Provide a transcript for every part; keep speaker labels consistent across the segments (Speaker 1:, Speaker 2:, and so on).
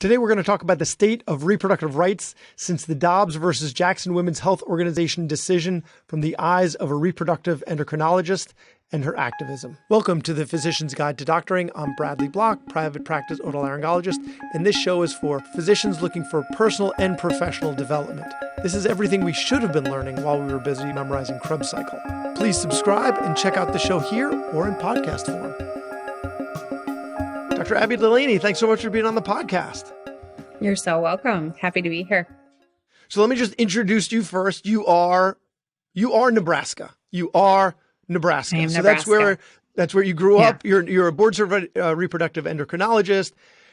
Speaker 1: Today, we're going to talk about the state of reproductive rights since the Dobbs versus Jackson Women's Health Organization decision from the eyes of a reproductive endocrinologist and her activism. Welcome to the Physician's Guide to Doctoring. I'm Bradley Block, private practice otolaryngologist, and this show is for physicians looking for personal and professional development. This is everything we should have been learning while we were busy memorizing Krebs cycle. Please subscribe and check out the show here or in podcast form. Dr. Abigail Delaney, thanks so much for being on the podcast.
Speaker 2: You're so welcome. Happy to be here.
Speaker 1: So let me just introduce you first. You are Nebraska. You are Nebraska.
Speaker 2: I am
Speaker 1: so
Speaker 2: Nebraska.
Speaker 1: that's where you grew up. You're a board certified reproductive endocrinologist,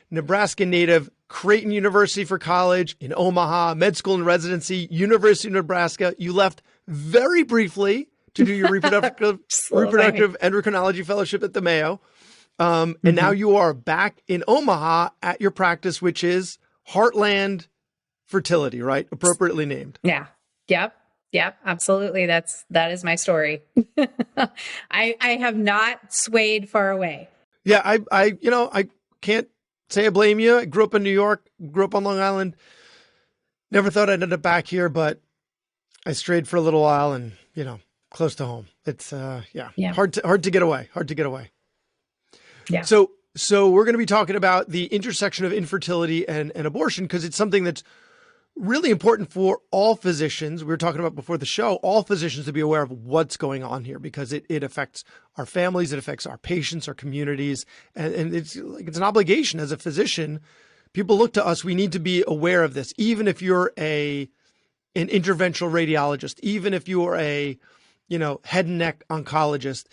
Speaker 1: Nebraska native, Creighton University for college, in Omaha, med school and residency, University of Nebraska. You left very briefly to do your reproductive endocrinology fellowship at the Mayo. And now you are back in Omaha at your practice, which is Heartland Fertility, right? Appropriately named.
Speaker 2: Yeah. Yep. Absolutely. That is my story. I have not swayed far away.
Speaker 1: Yeah. I can't say I blame you. I grew up in New York, grew up on Long Island. Never thought I'd end up back here, but I strayed for a little while and, close to home. It's, hard to get away.
Speaker 2: Yeah.
Speaker 1: So we're going to be talking about the intersection of infertility and abortion, because it's something that's really important for all physicians. We were talking about before the show, all physicians to be aware of what's going on here, because it affects our families, it affects our patients, our communities, and it's an obligation as a physician. People look to us. We need to be aware of this, even if you're an interventional radiologist, even if you're a head and neck oncologist.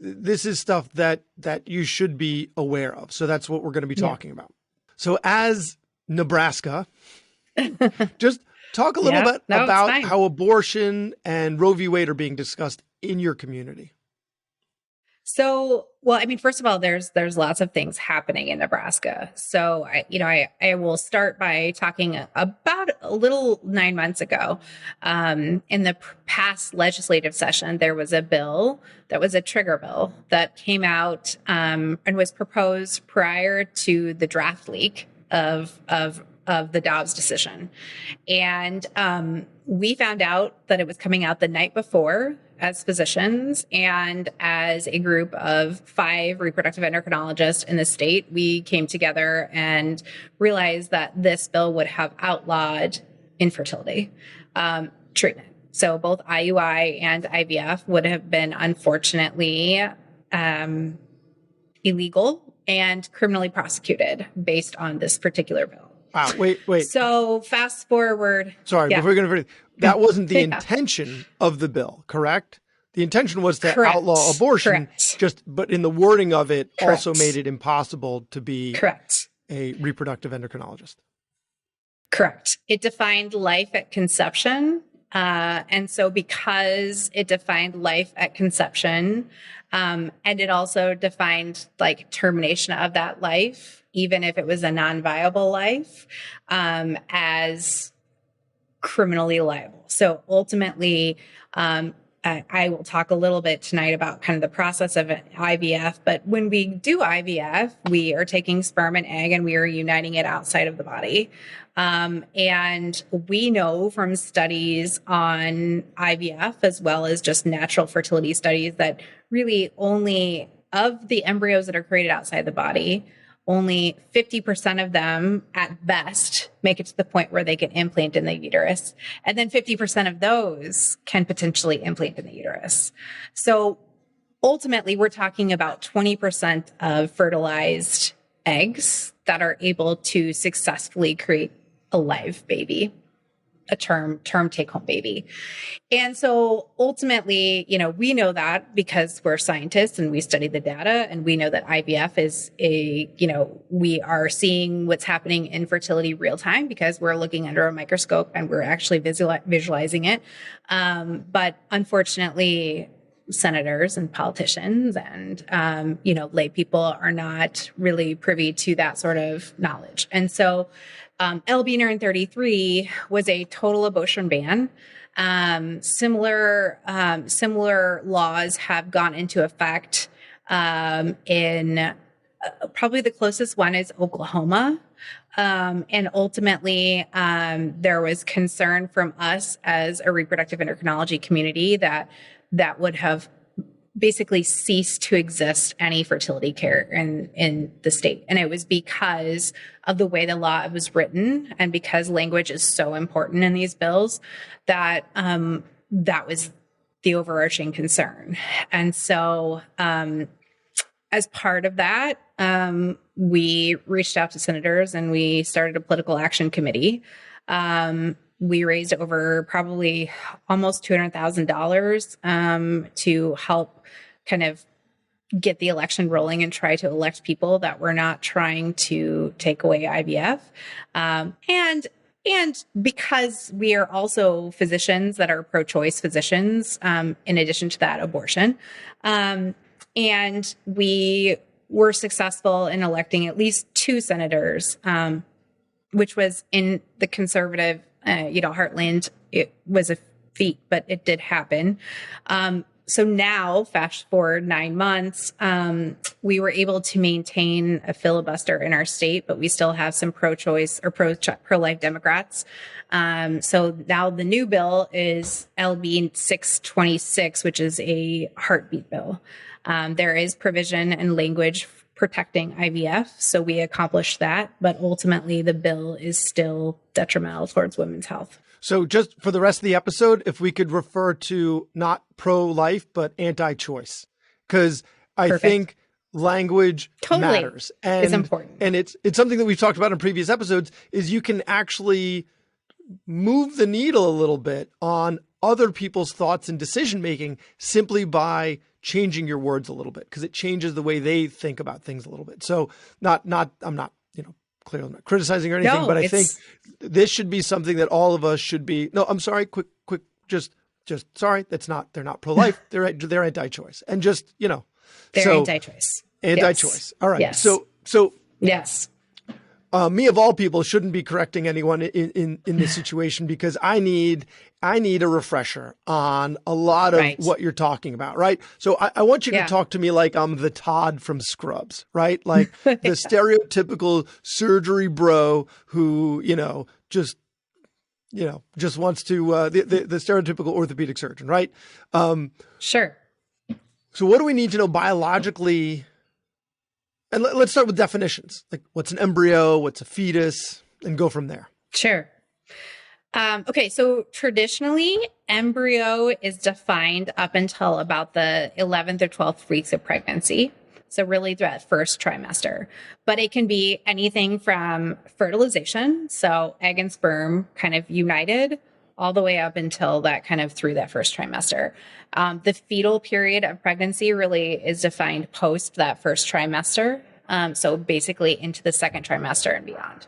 Speaker 1: This is stuff that you should be aware of. So that's what we're going to be talking about. So as Nebraska, just talk a little bit about how abortion and Roe v. Wade are being discussed in your community.
Speaker 2: So, first of all, there's lots of things happening in Nebraska. So I will start by talking about a little 9 months ago. In the past legislative session, there was a bill that was a trigger bill that came out and was proposed prior to the draft leak of the Dobbs decision. And we found out that it was coming out the night before as physicians and as a group of 5 reproductive endocrinologists in the state. We came together and realized that this bill would have outlawed infertility treatment. So both IUI and IVF would have been unfortunately illegal and criminally prosecuted based on this particular bill.
Speaker 1: Wow. Wait.
Speaker 2: So fast forward.
Speaker 1: Sorry, before we go, that wasn't the intention of the bill, correct? The intention was to outlaw abortion, but in the wording of it also made it impossible to be a reproductive endocrinologist.
Speaker 2: Correct. It defined life at conception. And so because it defined life at conception, and it also defined termination of that life, even if it was a non-viable life, as criminally liable. So ultimately, I will talk a little bit tonight about kind of the process of IVF, but when we do IVF, we are taking sperm and egg and we are uniting it outside of the body. And we know from studies on IVF, as well as just natural fertility studies, that really only of the embryos that are created outside the body, only 50% of them at best make it to the point where they can implant in the uterus. And then 50% of those can potentially implant in the uterus. So ultimately, we're talking about 20% of fertilized eggs that are able to successfully create a live baby, a term take-home baby. And so ultimately, we know that because we're scientists and we study the data, and we know that IVF is we are seeing what's happening in fertility real time because we're looking under a microscope and we're actually visualizing it. But unfortunately, senators and politicians and, lay people are not really privy to that sort of knowledge. And so LB 933 was a total abortion ban. Similar laws have gone into effect in probably the closest one is Oklahoma. And ultimately, there was concern from us as a reproductive endocrinology community that would have basically ceased to exist any fertility care in the state. And it was because of the way the law was written and because language is so important in these bills that that was the overarching concern. And so as part of that, we reached out to senators and we started a political action committee. We raised over probably almost $200,000 to help kind of get the election rolling and try to elect people that were not trying to take away IVF. And because we are also physicians that are pro-choice physicians, in addition to that, abortion. And we were successful in electing at least 2 senators, which was in the conservative, heartland. It was a feat, but it did happen. So now, fast forward 9 months, we were able to maintain a filibuster in our state, but we still have some pro-choice or pro-life Democrats. So now the new bill is LB 626, which is a heartbeat bill. There is provision and language protecting IVF, so we accomplished that, but ultimately the bill is still detrimental towards women's health.
Speaker 1: So just for the rest of the episode, if we could refer to not pro-life, but anti-choice, because I think language matters and
Speaker 2: it's important.
Speaker 1: And it's something that we've talked about in previous episodes is you can actually move the needle a little bit on other people's thoughts and decision-making simply by changing your words a little bit, because it changes the way they think about things a little bit. So I'm not, clearly I'm not criticizing or anything, but I think this should be something that all of us should be. No, I'm sorry. Quick, just sorry. They're not pro-life. They're anti-choice, and they're
Speaker 2: anti-choice.
Speaker 1: Anti-choice.
Speaker 2: Yes.
Speaker 1: All right.
Speaker 2: Yes.
Speaker 1: So
Speaker 2: yes.
Speaker 1: Me of all people shouldn't be correcting anyone in this situation because I need a refresher on a lot of what you're talking about, right? So I want you to talk to me like I'm the Todd from Scrubs, right? Like the stereotypical surgery bro who, just wants to, the stereotypical orthopedic surgeon, right?
Speaker 2: Sure.
Speaker 1: So what do we need to know biologically? And let's start with definitions. Like what's an embryo, what's a fetus, and go from there.
Speaker 2: Sure. Okay, so traditionally, embryo is defined up until about the 11th or 12th weeks of pregnancy. So really that first trimester. But it can be anything from fertilization, so egg and sperm kind of united, all the way up until that kind of through that first trimester. The fetal period of pregnancy really is defined post that first trimester. So basically into the second trimester and beyond.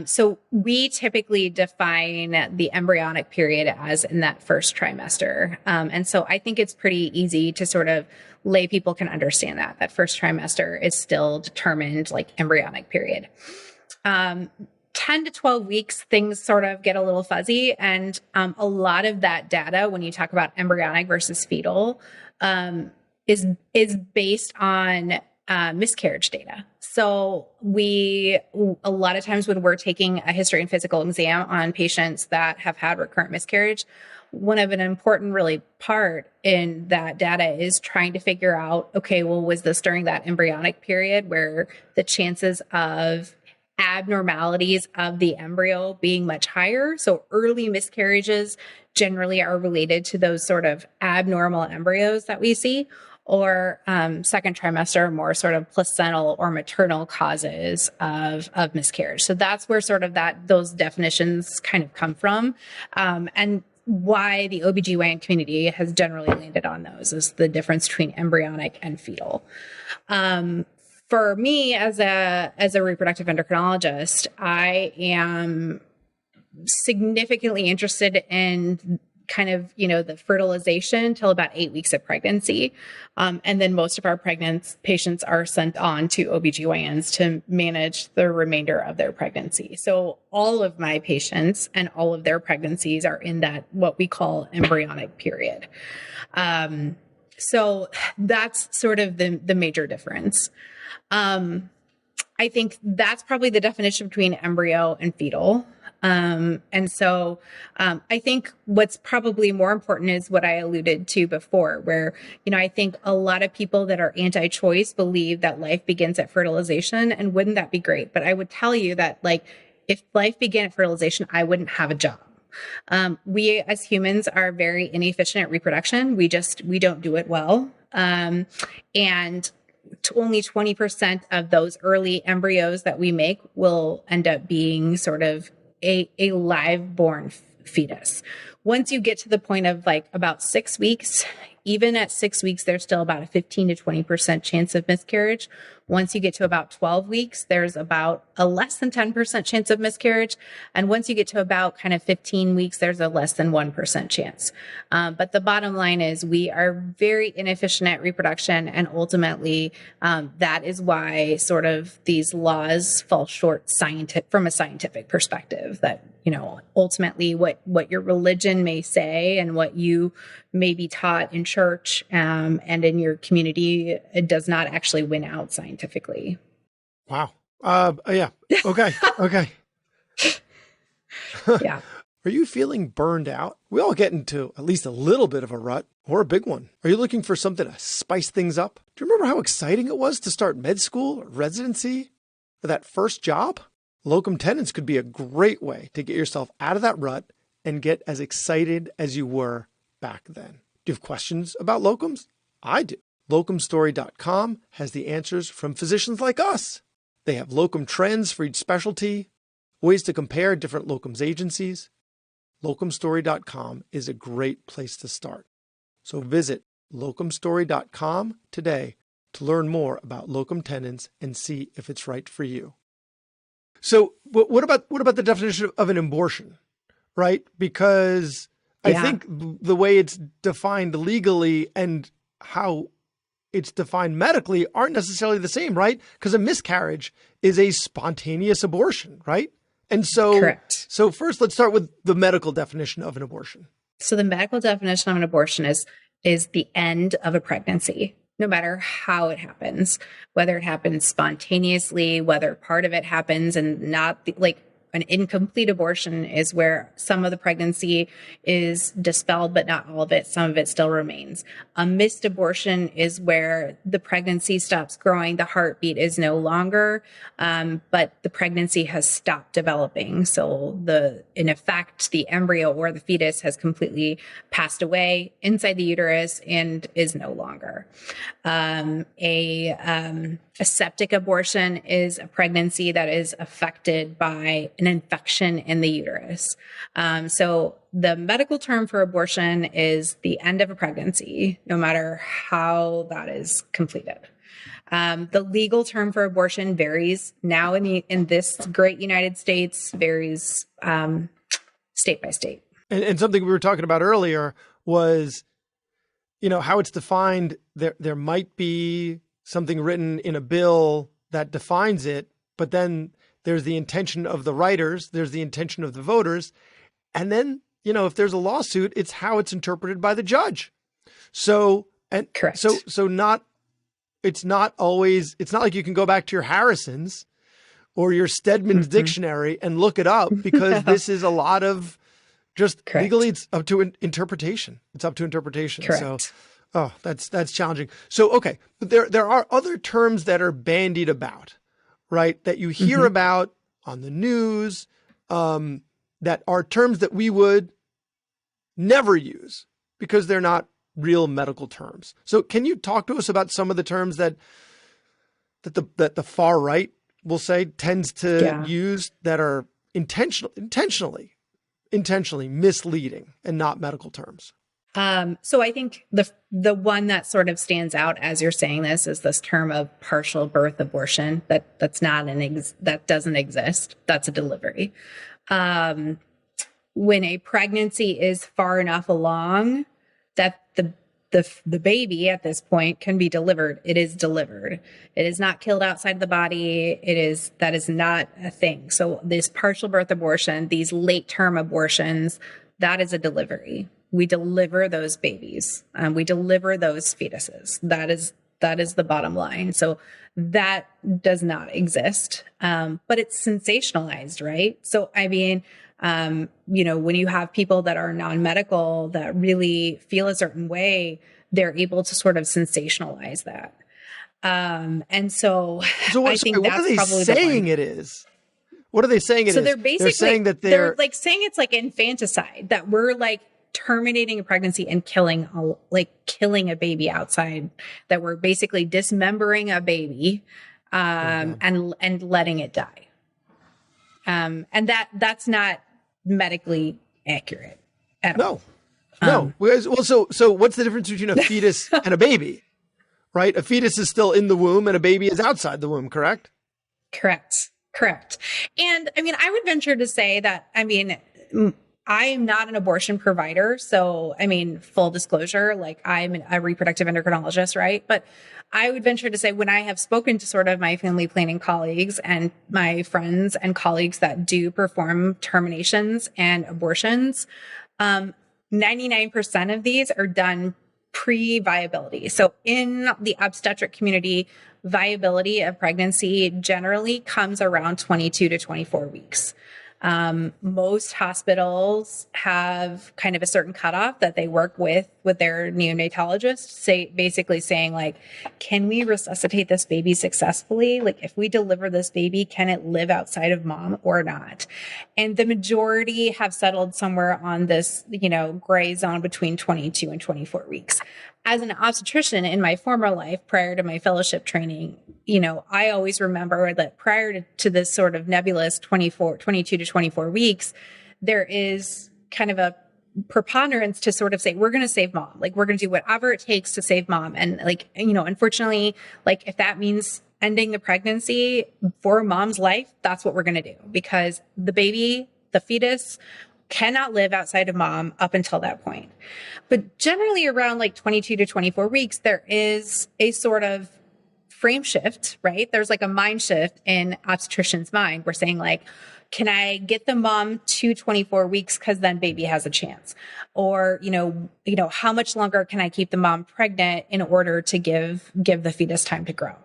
Speaker 2: So we typically define the embryonic period as in that first trimester. And so I think it's pretty easy to sort of lay people can understand that first trimester is still determined like embryonic period. 10 to 12 weeks, things sort of get a little fuzzy. And a lot of that data, when you talk about embryonic versus fetal, is based on miscarriage data. So a lot of times when we're taking a history and physical exam on patients that have had recurrent miscarriage, one of an important really part in that data is trying to figure out, okay, well, was this during that embryonic period where the chances of abnormalities of the embryo being much higher? So early miscarriages generally are related to those sort of abnormal embryos that we see, or second trimester, more sort of placental or maternal causes of miscarriage. So that's where sort of those definitions kind of come from. And why the OBGYN community has generally landed on those is the difference between embryonic and fetal. For me as a reproductive endocrinologist, I am significantly interested in kind of, the fertilization till about 8 weeks of pregnancy. And then most of our pregnant patients are sent on to OBGYNs to manage the remainder of their pregnancy. So all of my patients and all of their pregnancies are in that, what we call embryonic period. So that's sort of the major difference. I think that's probably the definition between embryo and fetal. And so I think what's probably more important is what I alluded to before, where, I think a lot of people that are anti-choice believe that life begins at fertilization. And wouldn't that be great? But I would tell you that, like, if life began at fertilization, I wouldn't have a job. We as humans are very inefficient at reproduction. We don't do it well. And only 20% of those early embryos that we make will end up being sort of a live born fetus. Once you get to the point of like about 6 weeks, even at 6 weeks, there's still about a 15 to 20% chance of miscarriage. Once you get to about 12 weeks, there's about a less than 10% chance of miscarriage. And once you get to about kind of 15 weeks, there's a less than 1% chance. But the bottom line is we are very inefficient at reproduction. And ultimately, that is why sort of these laws fall short from a scientific perspective, that, ultimately what your religion may say and what you may be taught in church and in your community, it does not actually win out scientifically.
Speaker 1: Wow. Yeah. Okay. Okay.
Speaker 2: Yeah.
Speaker 1: Are you feeling burned out? We all get into at least a little bit of a rut, or a big one. Are you looking for something to spice things up? Do you remember how exciting it was to start med school or residency or that first job? Locum tenens could be a great way to get yourself out of that rut and get as excited as you were back then. Do you have questions about locums? I do. Locumstory.com has the answers from physicians like us. They have locum trends for each specialty, ways to compare different locums agencies. Locumstory.com is a great place to start. So visit locumstory.com today to learn more about locum tenens and see if it's right for you. So what about the definition of an abortion, right? Because I think the way it's defined legally and how it's defined medically aren't necessarily the same, right? Because a miscarriage is a spontaneous abortion, right? And so,
Speaker 2: correct.
Speaker 1: So first, let's start with the medical definition of an abortion.
Speaker 2: So the medical definition of an abortion is the end of a pregnancy, no matter how it happens, whether it happens spontaneously, whether part of it happens and not an incomplete abortion is where some of the pregnancy is dispelled, but not all of it. Some of it still remains. A missed abortion is where the pregnancy stops growing. The heartbeat is no longer, but the pregnancy has stopped developing. So in effect, the embryo or the fetus has completely passed away inside the uterus and is no longer. A septic abortion is a pregnancy that is affected by an infection in the uterus. So the medical term for abortion is the end of a pregnancy, no matter how that is completed. The legal term for abortion varies now in this great United States, varies state by state.
Speaker 1: And something we were talking about earlier was, how it's defined. There might be something written in a bill that defines it, but then there's the intention of the writers, there's the intention of the voters. And then, if there's a lawsuit, it's how it's interpreted by the judge. So, and
Speaker 2: correct.
Speaker 1: So it's not like you can go back to your Harrison's or your Stedman's dictionary and look it up, because this is a lot of just
Speaker 2: correct.
Speaker 1: Legally, it's up to interpretation. It's up to interpretation.
Speaker 2: Correct.
Speaker 1: So, that's challenging. So, okay. But there are other terms that are bandied about, right? That you hear about on the news, that are terms that we would never use because they're not real medical terms. So can you talk to us about some of the terms that the far right will say tends to use that are intentionally misleading and not medical terms?
Speaker 2: So I think the one that sort of stands out as you're saying this is this term of partial birth abortion. That doesn't exist. That's a delivery. When a pregnancy is far enough along that the baby at this point can be delivered, it is delivered. It is not killed outside the body. That is not a thing. So this partial birth abortion, these late term abortions, that is a delivery. We deliver those babies. We deliver those fetuses. That is the bottom line. So that does not exist. But it's sensationalized, right? So, I mean, when you have people that are non-medical that really feel a certain way, they're able to sort of sensationalize that. And so I think
Speaker 1: what
Speaker 2: that's
Speaker 1: are they
Speaker 2: probably
Speaker 1: saying it is? What are they saying it
Speaker 2: so
Speaker 1: is?
Speaker 2: they're basically,
Speaker 1: they're saying that they're
Speaker 2: like saying it's like infanticide, that we're like terminating a pregnancy and killing a baby outside, that we're basically dismembering a baby, and letting it die. And that's not medically accurate at all.
Speaker 1: No. Well, so what's the difference between a fetus and a baby? Right? A fetus is still in the womb and a baby is outside the womb, correct?
Speaker 2: Correct. And I mean, I would venture to say that, I mean, I am not an abortion provider. So, I mean, full disclosure, like I'm a reproductive endocrinologist, right? But I would venture to say when I have spoken to sort of my family planning colleagues and my friends and colleagues that do perform terminations and abortions, 99% of these are done pre-viability. So in the obstetric community, viability of pregnancy generally comes around 22 to 24 weeks. Most hospitals have kind of a certain cutoff that they work with their neonatologist, basically saying like, can we resuscitate this baby successfully? Like if we deliver this baby, can it live outside of mom or not? And the majority have settled somewhere on this, gray zone between 22 and 24 weeks. As an obstetrician in my former life, prior to my fellowship training, I always remember that prior to this sort of nebulous 22 to 24 weeks, there is kind of a preponderance to sort of say, we're going to save mom. Like, we're going to do whatever it takes to save mom. And like, unfortunately, like if that means ending the pregnancy for mom's life, that's what we're going to do, because the baby, the fetus, cannot live outside of mom up until that point. But generally around like 22 to 24 weeks, there is a sort of frame shift, right? There's like a mind shift in obstetrician's mind. We're saying like, can I get the mom to 24 weeks because then baby has a chance? Or, how much longer can I keep the mom pregnant in order to give the fetus time to grow?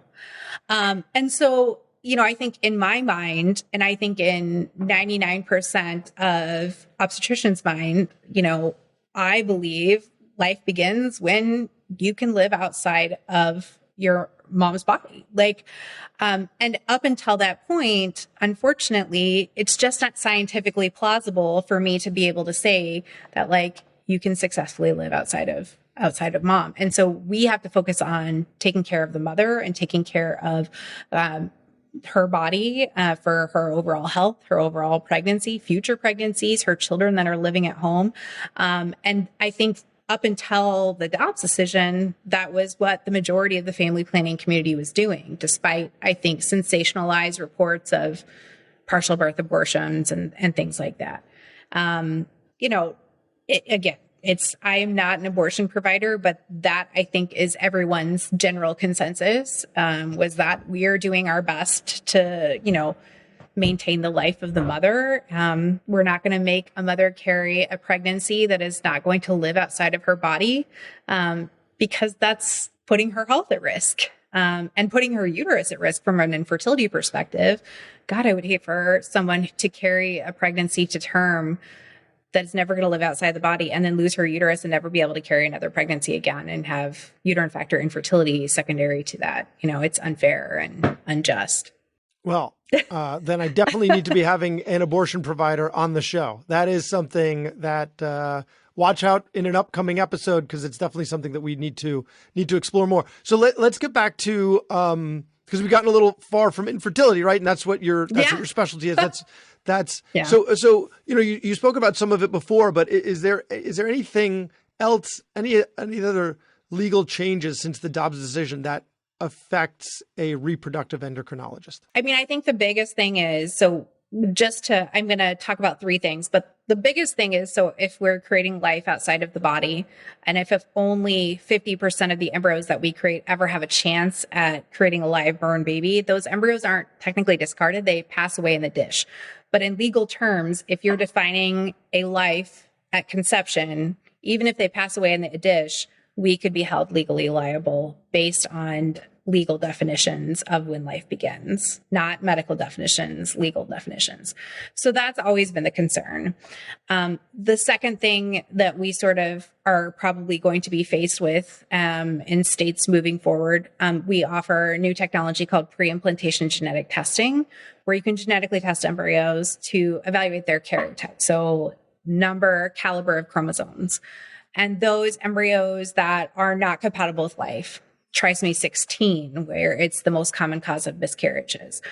Speaker 2: And so, I think in my mind, and I think in 99% of obstetricians' mind, I believe life begins when you can live outside of your mom's body. And up until that point, unfortunately, it's just not scientifically plausible for me to be able to say that like you can successfully live outside of mom. And so we have to focus on taking care of the mother and taking care of, her body, for her overall health, her overall pregnancy, future pregnancies, her children that are living at home. And I think up until the Dobbs decision, that was what the majority of the family planning community was doing, despite, I think, sensationalized reports of partial birth abortions and things like that. I am not an abortion provider, but that I think is everyone's general consensus, was that we are doing our best to, maintain the life of the mother. We're not going to make a mother carry a pregnancy that is not going to live outside of her body, because that's putting her health at risk, and putting her uterus at risk from an infertility perspective. God, I would hate for someone to carry a pregnancy to term that's never going to live outside the body and then lose her uterus and never be able to carry another pregnancy again and have uterine factor infertility secondary to that. It's unfair and unjust.
Speaker 1: Well, then I definitely need to be having an abortion provider on the show. That is something that, watch out in an upcoming episode, because it's definitely something that we need to explore more. So let's get back to, because we've gotten a little far from infertility, right? And that's what your specialty is. That's yeah. So you spoke about some of it before, but is there anything else, any other legal changes since the Dobbs decision that affects a reproductive endocrinologist? I
Speaker 2: mean, I think the biggest thing is, I'm going to talk about three things, but the biggest thing is, so if we're creating life outside of the body, and if only 50% of the embryos that we create ever have a chance at creating a live born baby, those embryos aren't technically discarded. They pass away in the dish. But in legal terms, if you're defining a life at conception, even if they pass away in the dish, we could be held legally liable based on legal definitions of when life begins, not medical definitions, legal definitions. So that's always been the concern. The second thing that we sort of are probably going to be faced with in states moving forward, we offer new technology called pre-implantation genetic testing, where you can genetically test embryos to evaluate their karyotype. So number, caliber of chromosomes. And those embryos that are not compatible with life, trisomy 16, where it's the most common cause of miscarriages,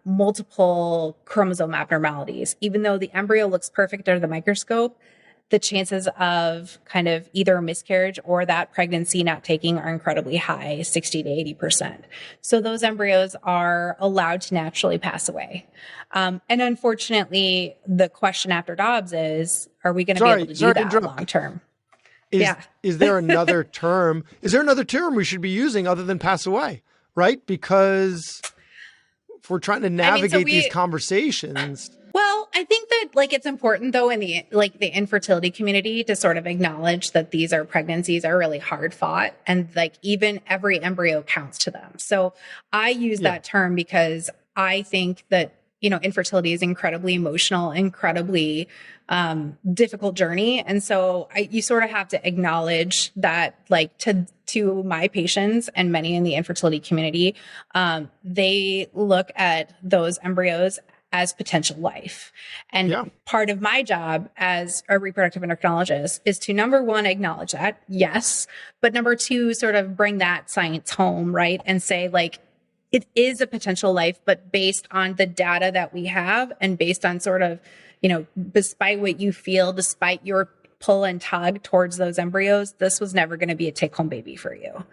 Speaker 2: multiple chromosome abnormalities. Even though the embryo looks perfect under the microscope, the chances of kind of either a miscarriage or that pregnancy not taking are incredibly high, 60 to 80%. So those embryos are allowed to naturally pass away. And unfortunately, the question after Dobbs is, are we going to be able to do that long term?
Speaker 1: Is there another term? Is there another term we should be using other than pass away? Right? Because if we're trying to navigate these conversations.
Speaker 2: Well, I think that like it's important though in the infertility community to sort of acknowledge that these pregnancies are really hard fought, and like even every embryo counts to them. So I use that term because I think that, infertility is incredibly emotional, incredibly difficult journey. And so you sort of have to acknowledge that, like, to my patients and many in the infertility community, they look at those embryos as potential life. And part of my job as a reproductive endocrinologist is to, number one, acknowledge that, yes, but number two, sort of bring that science home, right? And say, like, it is a potential life, but based on the data that we have and based on sort of, despite what you feel, despite your pull and tug towards those embryos, this was never going to be a take-home baby for you.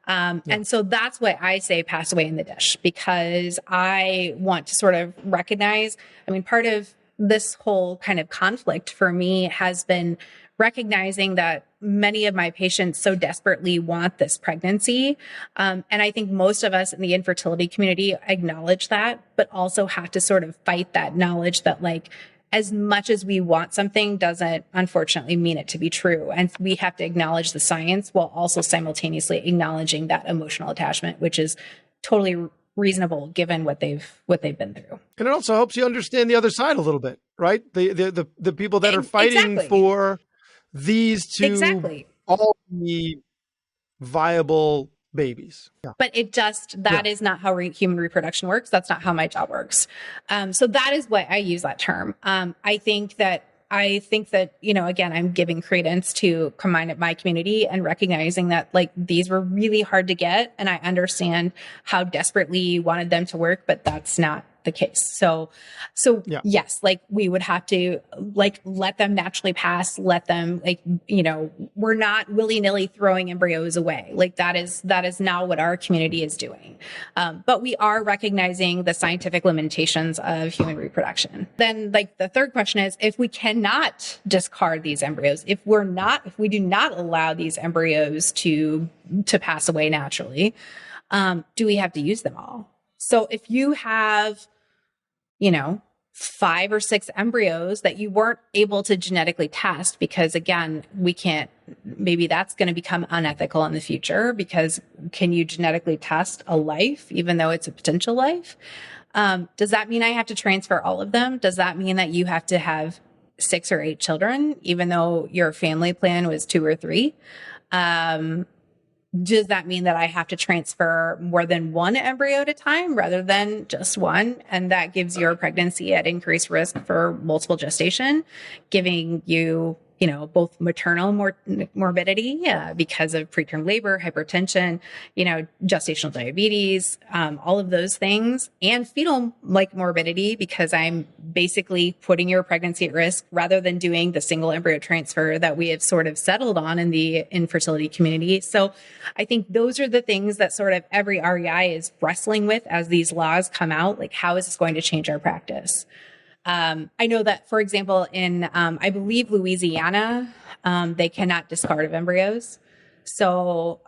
Speaker 2: And so that's why I say pass away in the dish, because I want to sort of recognize, part of this whole kind of conflict for me has been recognizing that many of my patients so desperately want this pregnancy. And I think most of us in the infertility community acknowledge that, but also have to sort of fight that knowledge that, like, as much as we want something doesn't unfortunately mean it to be true. And we have to acknowledge the science while also simultaneously acknowledging that emotional attachment, which is totally reasonable given what they've been through.
Speaker 1: And it also helps you understand the other side a little bit, right? The people that are fighting for these to all be viable babies.
Speaker 2: But that is not how human reproduction works. That's not how my job works. So that is why I use that term. I think that, again, I'm giving credence to my community and recognizing that, like, these were really hard to get. And I understand how desperately you wanted them to work, but that's not the case. So yes, like, we would have to, like, let them naturally pass, let them, like, we're not willy-nilly throwing embryos away. Like, that is not what our community is doing. But we are recognizing the scientific limitations of human reproduction. Then, like, the third question is, if we cannot discard these embryos, if we do not allow these embryos to pass away naturally, do we have to use them all? So if you have, 5 or 6 embryos that you weren't able to genetically test, because again, maybe that's going to become unethical in the future, because can you genetically test a life, even though it's a potential life? Does that mean I have to transfer all of them? Does that mean that you have to have 6 or 8 children, even though your family plan was 2 or 3? Does that mean that I have to transfer more than one embryo at a time rather than just one? And that gives your pregnancy at increased risk for multiple gestation, giving you, both maternal morbidity because of preterm labor, hypertension, gestational diabetes, all of those things, and fetal morbidity, because I'm basically putting your pregnancy at risk rather than doing the single embryo transfer that we have sort of settled on in the infertility community. So I think those are the things that sort of every REI is wrestling with as these laws come out. Like, how is this going to change our practice? I know that, for example, in, I believe, Louisiana, they cannot discard of embryos. So,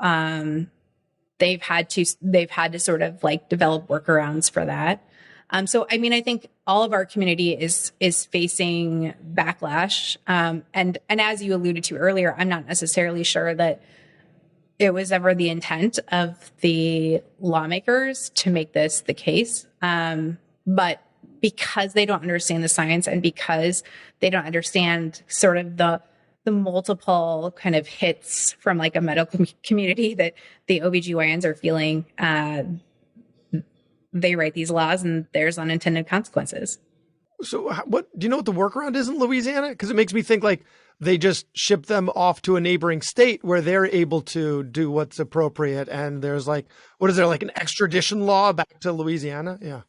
Speaker 2: they've had to sort of develop workarounds for that. So, I think all of our community is facing backlash. And as you alluded to earlier, I'm not necessarily sure that it was ever the intent of the lawmakers to make this the case. But because they don't understand the science and because they don't understand sort of the multiple kind of hits from like a medical community that the OBGYNs are feeling, they write these laws and there's unintended consequences.
Speaker 1: So what do you know what the workaround is in Louisiana? Because it makes me think like they just ship them off to a neighboring state where they're able to do what's appropriate. And there's like, what is there, like an extradition law back to Louisiana? Yeah.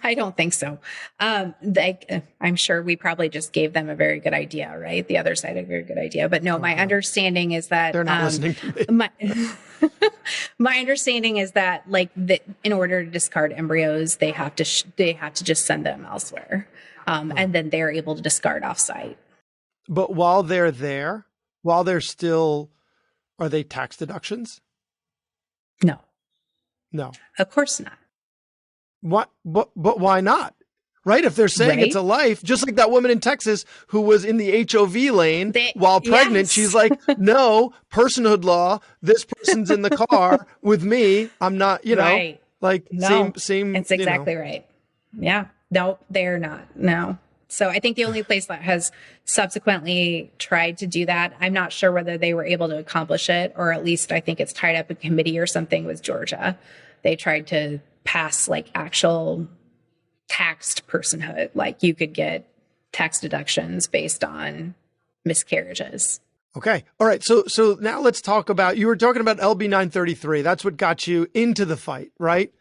Speaker 2: I don't think so. I'm sure we probably just gave them a very good idea, right? The other side, a very good idea. But no, my understanding is that
Speaker 1: they're not listening to me.
Speaker 2: My understanding is that like that in order to discard embryos, they have to just send them elsewhere. And then they're able to discard offsite.
Speaker 1: But while they're there, while they're still, are they tax deductions?
Speaker 2: No. Of course not.
Speaker 1: What? But why not? Right? If they're saying it's a life, just like that woman in Texas who was in the HOV lane while pregnant, she's like, no, personhood law. This person's in the car with me. I'm not,
Speaker 2: right.
Speaker 1: like
Speaker 2: no,
Speaker 1: same.
Speaker 2: It's exactly right. Yeah. No, they're not. No. So I think the only place that has subsequently tried to do that, I'm not sure whether they were able to accomplish it, or at least I think it's tied up in committee or something with Georgia. They tried to pass like actual taxed personhood, like you could get tax deductions based on miscarriages.
Speaker 1: Okay. All right. So now let's talk about, you were talking about LB 933. That's what got you into the fight, right?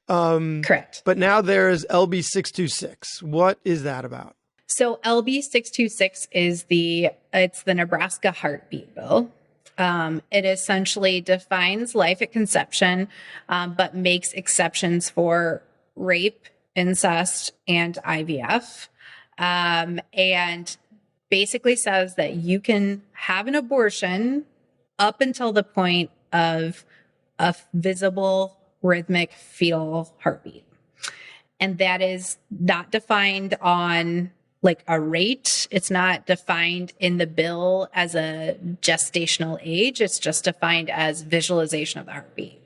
Speaker 2: Correct.
Speaker 1: But now there's LB 626. What is that about?
Speaker 2: So LB 626 is it's the Nebraska heartbeat bill. It essentially defines life at conception, but makes exceptions for rape, incest, and IVF. And basically says that you can have an abortion up until the point of a visible rhythmic fetal heartbeat. And that is not defined on like a rate. It's not defined in the bill as a gestational age. It's just defined as visualization of the heartbeat.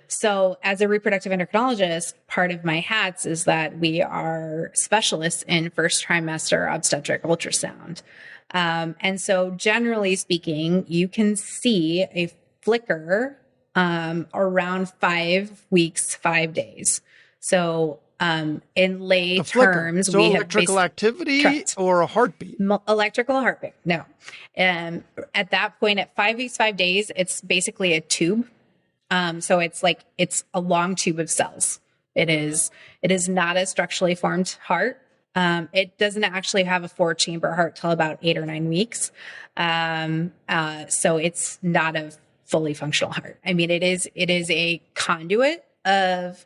Speaker 2: So as a reproductive endocrinologist, part of my hats is that we are specialists in first trimester obstetric ultrasound. And so generally speaking, you can see a flicker around 5 weeks, 5 days. So in lay terms,
Speaker 1: so we have electrical activity. Correct. Or a heartbeat?
Speaker 2: Electrical heartbeat. No. At that point, at 5 weeks, 5 days, it's basically a tube. So it's a long tube of cells. It is not a structurally formed heart. It doesn't actually have a 4-chamber heart till about 8 or 9 weeks. So it's not a fully functional heart. I mean, it is a conduit of,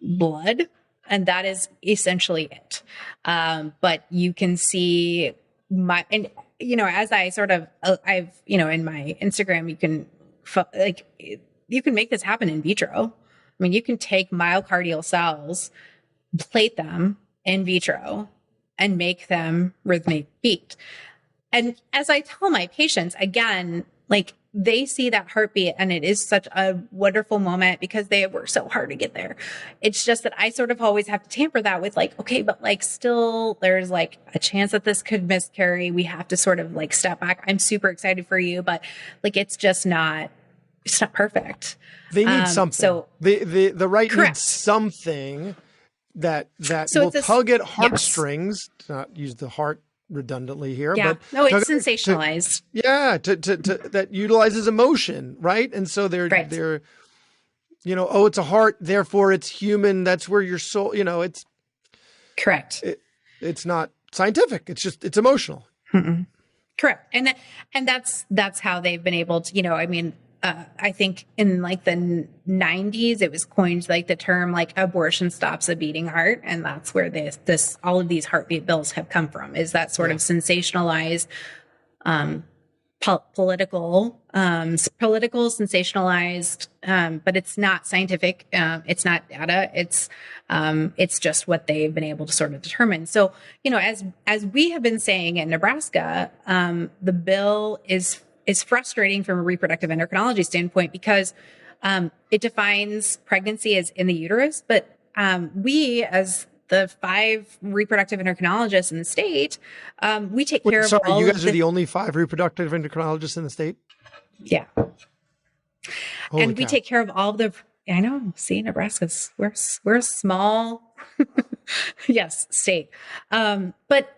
Speaker 2: blood, and that is essentially it. But you can see as I sort of, I've, in my Instagram, you can make this happen in vitro. I mean, you can take myocardial cells, plate them in vitro, and make them rhythmic beat. And as I tell my patients, again, they see that heartbeat and it is such a wonderful moment because they worked so hard to get there. It's just that I sort of always have to tamper that with okay, but still there's a chance that this could miscarry. We have to sort of step back. I'm super excited for you, but it's not perfect.
Speaker 1: They need something. So the right
Speaker 2: correct.
Speaker 1: Needs something that will tug at heartstrings, to not use the heart redundantly here, but
Speaker 2: it's sensationalized.
Speaker 1: To that utilizes emotion, right? And so they're it's a heart, therefore it's human. That's where your soul, it's
Speaker 2: correct.
Speaker 1: It's not scientific. It's emotional.
Speaker 2: Mm-mm. Correct, and that's how they've been able to. I think in the 90s, it was coined the term abortion stops a beating heart. And that's where all of these heartbeat bills have come from, is that sort of sensationalized, political sensationalized, but it's not scientific. It's not data. It's just what they've been able to sort of determine. So, as we have been saying in Nebraska, the bill is is frustrating from a reproductive endocrinology standpoint because it defines pregnancy as in the uterus, but we, as the 5 reproductive endocrinologists in the state, we take care of all
Speaker 1: you guys
Speaker 2: of
Speaker 1: are the only 5 reproductive endocrinologists in the state?
Speaker 2: Yeah.
Speaker 1: Holy
Speaker 2: and we
Speaker 1: cow.
Speaker 2: take care of all of the, I know, see, Nebraska's, we're a small, yes, state. But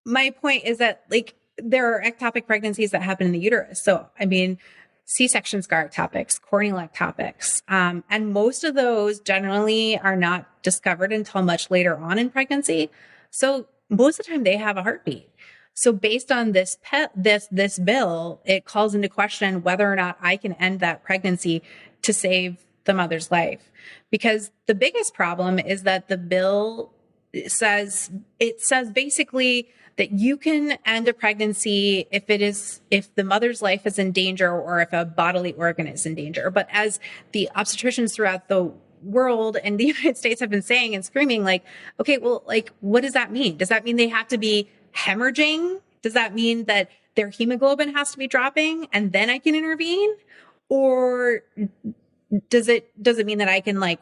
Speaker 2: my point is that like there are ectopic pregnancies that happen in the uterus. So, I mean, C-sections are ectopics, corneal ectopics. And most of those generally are not discovered until much later on in pregnancy. So most of the time they have a heartbeat. So based on this bill, it calls into question whether or not I can end that pregnancy to save the mother's life. Because the biggest problem is that the bill says basically that you can end a pregnancy if the mother's life is in danger or if a bodily organ is in danger. But as the obstetricians throughout the world and the United States have been saying and screaming, like, okay, well, like, what does that mean? Does that mean they have to be hemorrhaging? Does that mean that their hemoglobin has to be dropping and then I can intervene? Or does it mean that I can, like,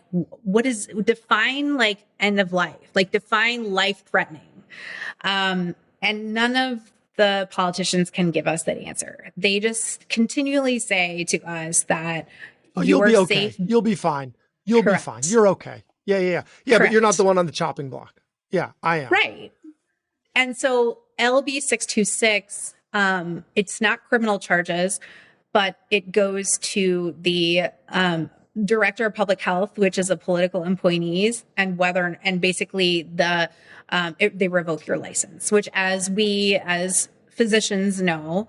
Speaker 2: define like end of life, like define life threatening? And none of the politicians can give us that answer. They just continually say to us that
Speaker 1: you'll be okay.
Speaker 2: safe.
Speaker 1: You'll be fine. You'll
Speaker 2: Correct.
Speaker 1: be fine. You're okay. Yeah. But you're not the one on the chopping block. Yeah, I am.
Speaker 2: Right. And so LB 626, it's not criminal charges, but it goes to the director of public health, which is a political employees, and basically they revoke your license, which as physicians know,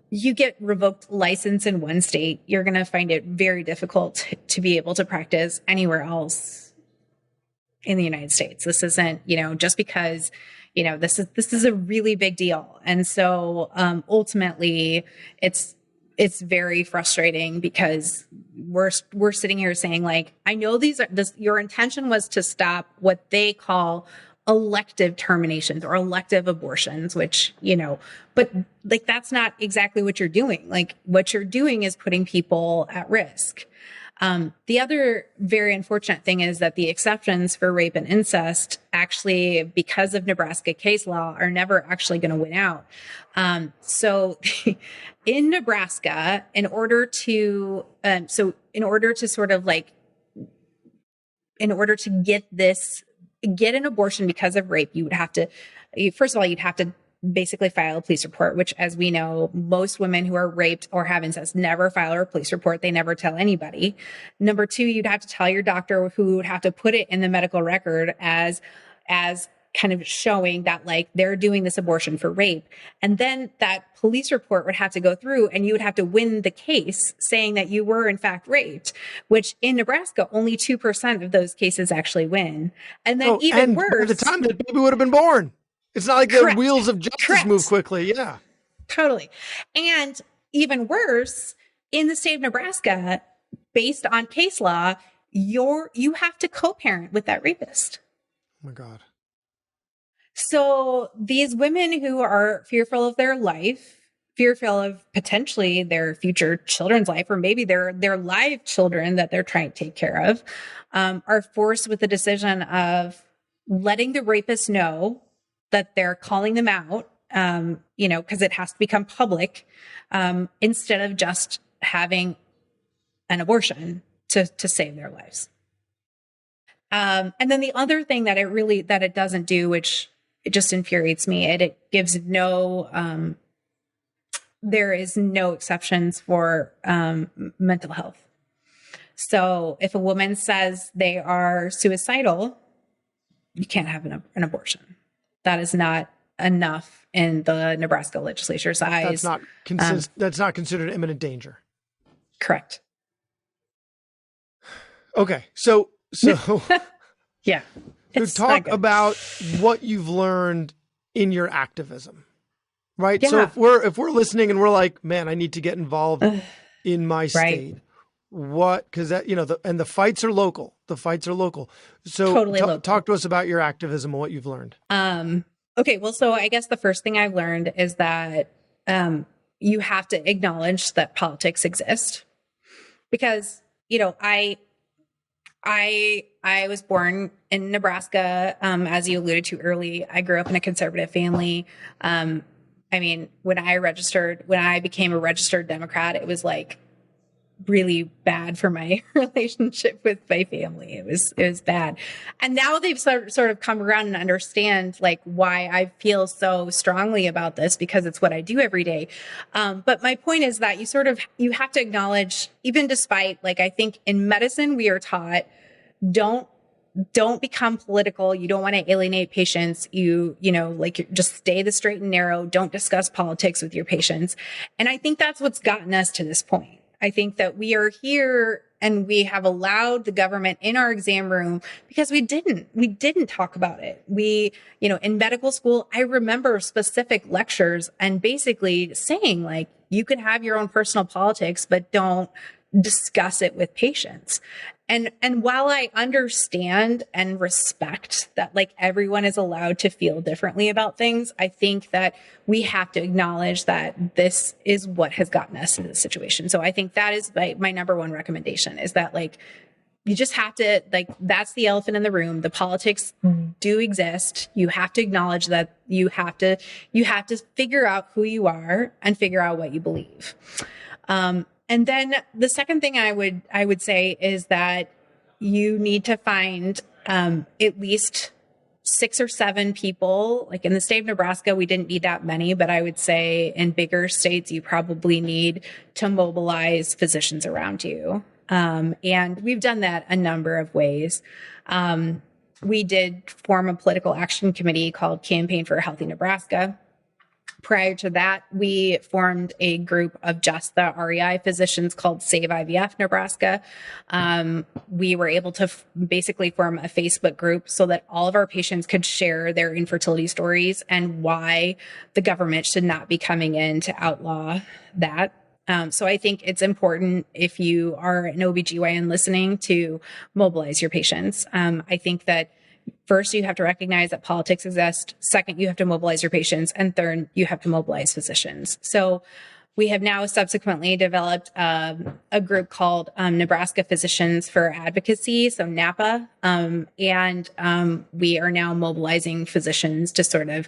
Speaker 2: you get revoked license in one state, you're going to find it very difficult to be able to practice anywhere else in the United States. This isn't, just because, this is a really big deal. And so ultimately it's very frustrating because we're sitting here saying, like, I know your intention was to stop what they call elective terminations or elective abortions, which, but like, that's not exactly what you're doing. Like, what you're doing is putting people at risk. The other very unfortunate thing is that the exceptions for rape and incest actually, because of Nebraska case law, are never actually going to win out. So in Nebraska, in order to get an abortion because of rape, you'd have to basically file a police report, which, as we know, most women who are raped or have incest never file a police report. They never tell anybody. Number 2, you'd have to tell your doctor, who would have to put it in the medical record as kind of showing that, like, they're doing this abortion for rape. And then that police report would have to go through and you would have to win the case saying that you were in fact raped, which in Nebraska, only 2% of those cases actually win. And then worse,
Speaker 1: by the time that baby would have been born. It's not like the wheels of justice move quickly. Yeah,
Speaker 2: totally. And even worse, in the state of Nebraska, based on case law, you have to co-parent with that rapist.
Speaker 1: Oh my God.
Speaker 2: So these women who are fearful of their life, fearful of potentially their future children's life, or maybe their live children that they're trying to take care of, are forced with the decision of letting the rapist know that they're calling them out, because it has to become public, instead of just having an abortion to save their lives. And then the other thing that it doesn't do, which it just infuriates me, it gives there is no exceptions for mental health. So if a woman says they are suicidal, you can't have an abortion. That is not enough in the Nebraska legislature's eyes.
Speaker 1: That's not considered imminent danger.
Speaker 2: Correct.
Speaker 1: Okay. So
Speaker 2: yeah.
Speaker 1: To talk about what you've learned in your activism, right?
Speaker 2: Yeah.
Speaker 1: So if we're listening and we're like, man, I need to get involved in my state. What? Because that, and the fights are local. So
Speaker 2: totally local.
Speaker 1: Talk to us about your activism and what you've learned.
Speaker 2: Okay. Well, so I guess the first thing I've learned is that, you have to acknowledge that politics exist, because, you know, I was born in Nebraska, as you alluded to early. I grew up in a conservative family. I mean, when I became a registered Democrat, it was like really bad for my relationship with my family. It was bad. And now they've sort of come around and understand like why I feel so strongly about this, because it's what I do every day. But my point is that you have to acknowledge, even despite, like, I think in medicine, we are taught, don't become political. You don't want to alienate patients. You know, like, just stay the straight and narrow. Don't discuss politics with your patients. And I think that's what's gotten us to this point. I think that we are here and we have allowed the government in our exam room because we didn't talk about it. You know, in medical school, I remember specific lectures and basically saying, like, you can have your own personal politics, but don't discuss it with patients. And while I understand and respect that, like, everyone is allowed to feel differently about things, I think that we have to acknowledge that this is what has gotten us into this situation. So I think that is my number one recommendation, is that, like, you just have to, like, that's the elephant in the room. The politics do exist. You have to acknowledge that. You have to figure out who you are and figure out what you believe. And then the second thing I would say is that you need to find at least 6 or 7 people. Like, in the state of Nebraska, we didn't need that many, but I would say in bigger states, you probably need to mobilize physicians around you. And we've done that a number of ways. We did form a political action committee called Campaign for a Healthy Nebraska. Prior to that, we formed a group of just the REI physicians called Save IVF Nebraska. We were able to basically form a Facebook group so that all of our patients could share their infertility stories and why the government should not be coming in to outlaw that. So I think it's important, if you are an OBGYN listening, to mobilize your patients. I think that first, you have to recognize that politics exists. Second, you have to mobilize your patients. And third, you have to mobilize physicians. So we have now subsequently developed a group called Nebraska Physicians for Advocacy, so NAPA. And we are now mobilizing physicians to sort of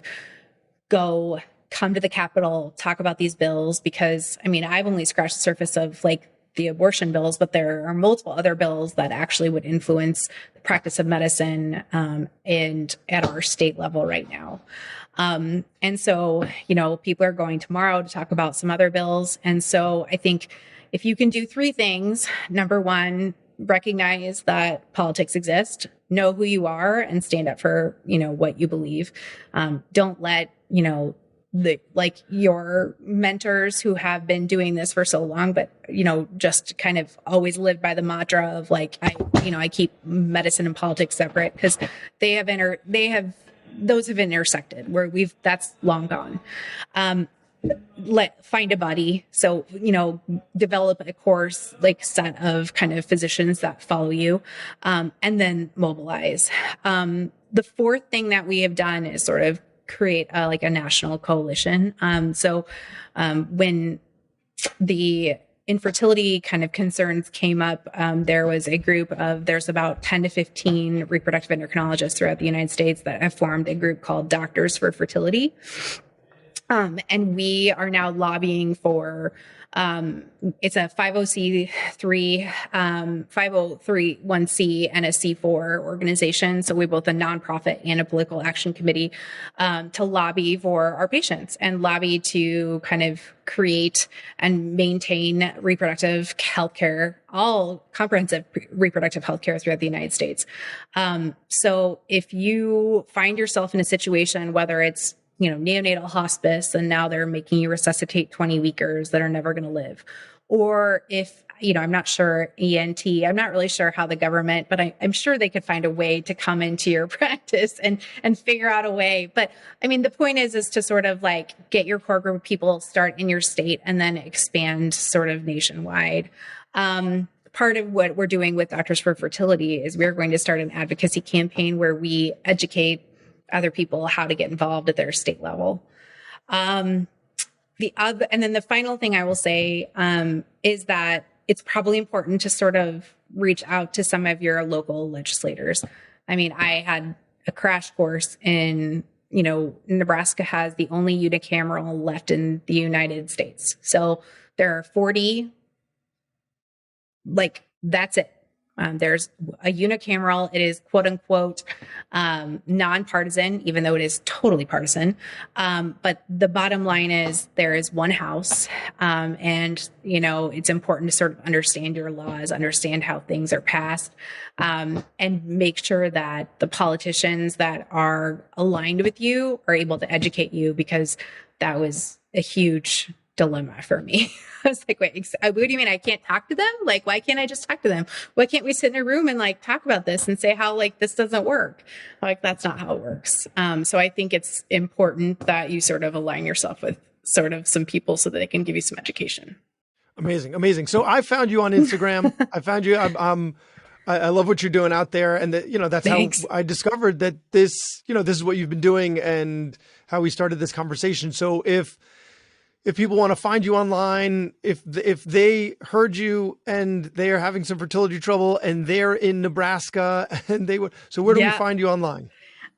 Speaker 2: come to the Capitol, talk about these bills, because, I mean, I've only scratched the surface of, like, the abortion bills, but there are multiple other bills that actually would influence the practice of medicine and at our state level right now. And so, you know, people are going tomorrow to talk about some other bills. And so I think if you can do 3 things, number one, recognize that politics exist, know who you are, and stand up for, you know, what you believe. Don't let, you know, your mentors who have been doing this for so long, but, you know, just kind of always live by the mantra of, like, I keep medicine and politics separate, because those have intersected where that's long gone. Find a buddy. So, you know, develop a course, like, set of kind of physicians that follow you, and then mobilize. The fourth thing that we have done is sort of create a national coalition. So when the infertility kind of concerns came up, there was a group there's about 10 to 15 reproductive endocrinologists throughout the United States that have formed a group called Doctors for Fertility. And we are now lobbying for, it's a 50C3, 503(1) and a C4 organization. So we're both a nonprofit and a political action committee, to lobby for our patients and lobby to kind of create and maintain reproductive healthcare, all comprehensive reproductive healthcare throughout the United States. So if you find yourself in a situation, whether it's, you know, neonatal hospice, and now they're making you resuscitate 20 weekers that are never going to live. Or if, you know, I'm not sure, ENT, I'm not really sure how the government, but I'm sure they could find a way to come into your practice and figure out a way. But I mean, the point is to sort of, like, get your core group of people, start in your state, and then expand sort of nationwide. Part of what we're doing with Doctors for Fertility is we're going to start an advocacy campaign where we educate other people how to get involved at their state level. And then the final thing I will say is that it's probably important to sort of reach out to some of your local legislators. I mean, I had a crash course in, Nebraska has the only unicameral left in the United States. So there are 40, that's it. There's a unicameral. It is quote unquote nonpartisan, even though it is totally partisan. But the bottom line is there is one house, and it's important to sort of understand your laws, understand how things are passed, and make sure that the politicians that are aligned with you are able to educate you, because that was a huge dilemma for me. I was like, wait, what do you mean I can't talk to them? Like, why can't I just talk to them? Why can't we sit in a room and talk about this and say how this doesn't work? That's not how it works. So I think it's important that you sort of align yourself with sort of some people so that they can give you some education.
Speaker 1: Amazing. Amazing. So I found you on Instagram. I found you. I love what you're doing out there. And that's Thanks. How I discovered that this is what you've been doing and how we started this conversation. So if people want to find you online, if they heard you and they are having some fertility trouble and they're in Nebraska and so where do we find you online?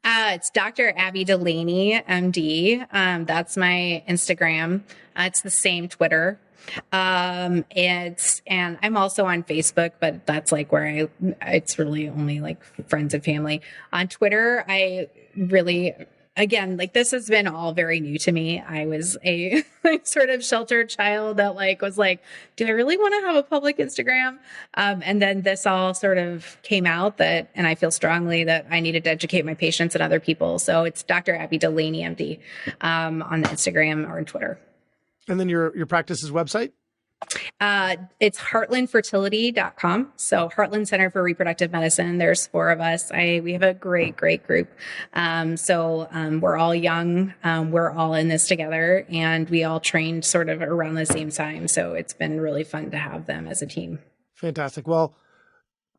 Speaker 2: It's Dr. Abby Delaney, MD. That's my Instagram. It's the same Twitter. And I'm also on Facebook, but that's where it's really only friends and family. On Twitter, Again, this has been all very new to me. I was a sort of sheltered child that was do I really want to have a public Instagram? And then this all sort of came out and I feel strongly that I needed to educate my patients and other people. So it's Dr. Abby Delaney, MD, on the Instagram or on Twitter.
Speaker 1: And then your practice's website?
Speaker 2: It's heartlandfertility.com. So Heartland Center for Reproductive Medicine. There's 4 of us. We have a great group. So we're all young. We're all in this together, and we all trained sort of around the same time. So it's been really fun to have them as a team.
Speaker 1: Fantastic. Well,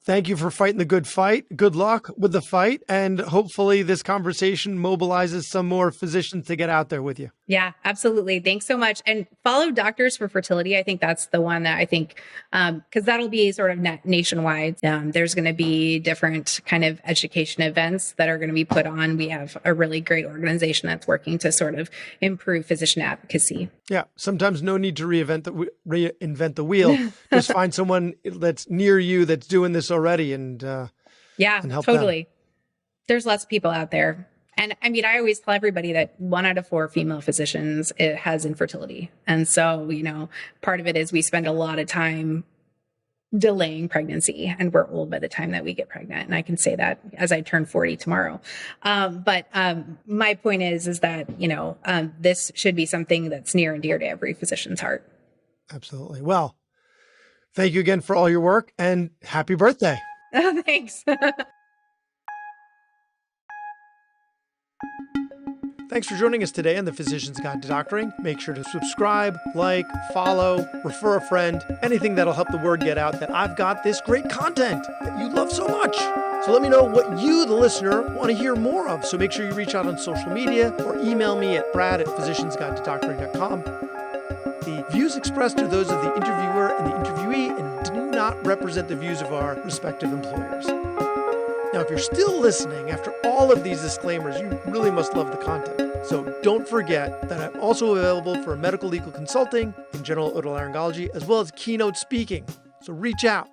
Speaker 1: thank you for fighting the good fight. Good luck with the fight. And hopefully this conversation mobilizes some more physicians to get out there with you.
Speaker 2: Yeah, absolutely. Thanks so much. And follow Doctors for Fertility. I think that's the one that I think, because that'll be sort of nationwide. There's going to be different kind of education events that are going to be put on. We have a really great organization that's working to sort of improve physician advocacy.
Speaker 1: Yeah. Sometimes no need to reinvent the wheel. Just find someone that's near you that's doing this already and help totally. Them.
Speaker 2: There's lots of people out there. And I mean, I always tell everybody that 1 out of 4 female physicians has infertility. And so, part of it is we spend a lot of time delaying pregnancy, and we're old by the time that we get pregnant. And I can say that as I turn 40 tomorrow. But my point is that, this should be something that's near and dear to every physician's heart.
Speaker 1: Absolutely. Well, thank you again for all your work and happy birthday.
Speaker 2: Thanks.
Speaker 1: Thanks for joining us today on the Physician's Guide to Doctoring. Make sure to subscribe, follow, refer a friend, anything that'll help the word get out that I've got this great content that you love so much. So let me know what you, the listener, want to hear more of. So make sure you reach out on social media or email me at brad@physiciansguidetodoctoring.com. The views expressed are those of the interviewer and the interviewee and do not represent the views of our respective employers. Now, if you're still listening after all of these disclaimers, you really must love the content. So don't forget that I'm also available for medical legal consulting in general otolaryngology, as well as keynote speaking. So reach out.